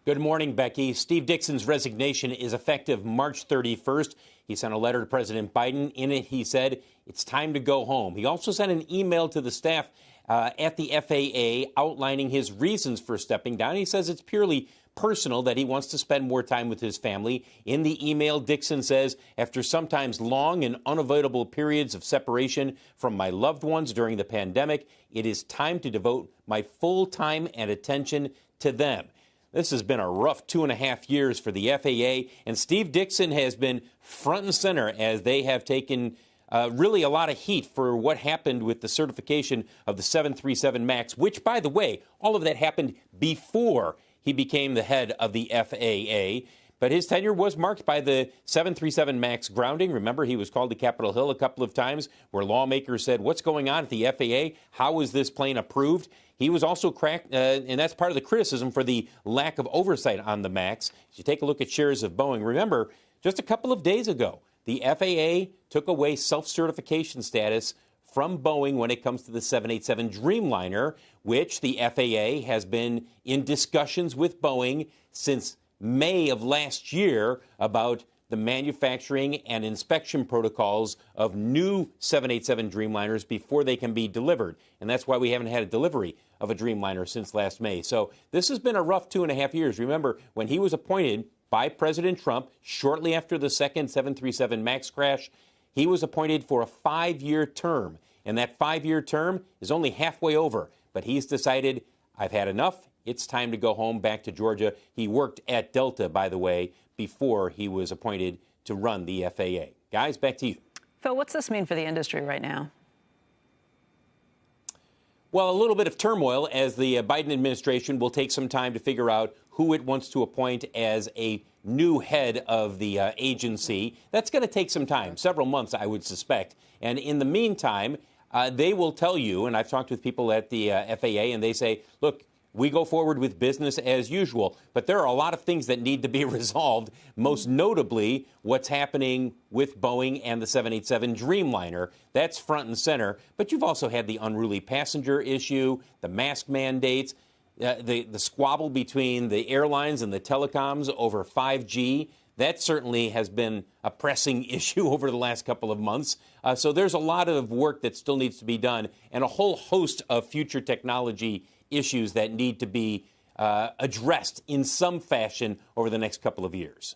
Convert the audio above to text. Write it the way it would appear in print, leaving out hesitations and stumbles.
Good morning, Becky. Steve Dickson's resignation is effective March 31st. He sent a letter to President Biden. In it, he said, it's time to go home. He also sent an email to the staff at the FAA outlining his reasons for stepping down. He says it's purely personal, that he wants to spend more time with his family. In the email, Dickson says, after sometimes long and unavoidable periods of separation from my loved ones during the pandemic, it is time to devote my full time and attention to them. This has been a rough 2.5 years for the FAA, and Steve Dickson has been front and center as they have taken really a lot of heat for what happened with the certification of the 737 MAX, which, by the way, all of that happened before he became the head of the FAA. But his tenure was marked by the 737 MAX grounding. Remember, he was called to Capitol Hill a couple of times where lawmakers said, what's going on at the FAA? How is this plane approved? He was also cracked, and that's part of the criticism for the lack of oversight on the MAX. If you take a look at shares of Boeing, remember, just a couple of days ago, the FAA took away self-certification status from Boeing when it comes to the 787 Dreamliner, which the FAA has been in discussions with Boeing since May of last year about the manufacturing and inspection protocols of new 787 Dreamliners before they can be delivered. And that's why we haven't had a delivery of a Dreamliner since last May. So this has been a rough 2.5 years. Remember, when he was appointed by President Trump shortly after the second 737 MAX crash, he was appointed for a 5-year term. And that 5-year term is only halfway over. But he's decided, I've had enough. It's time to go home back to Georgia. He worked at Delta, by the way, before he was appointed to run the FAA. Guys, back to you. Phil, what's this mean for the industry right now? Well, a little bit of turmoil as the Biden administration will take some time to figure out who it wants to appoint as a new head of the agency. That's going to take some time, several months, I would suspect. And in the meantime, they will tell you, and I've talked with people at the FAA, and they say, look, we go forward with business as usual. But there are a lot of things that need to be resolved, most notably what's happening with Boeing and the 787 Dreamliner. That's front and center. But you've also had the unruly passenger issue, the mask mandates, the squabble between the airlines and the telecoms over 5G. That certainly has been a pressing issue over the last couple of months. So there's a lot of work that still needs to be done and a whole host of future technology issues that need to be addressed in some fashion over the next couple of years.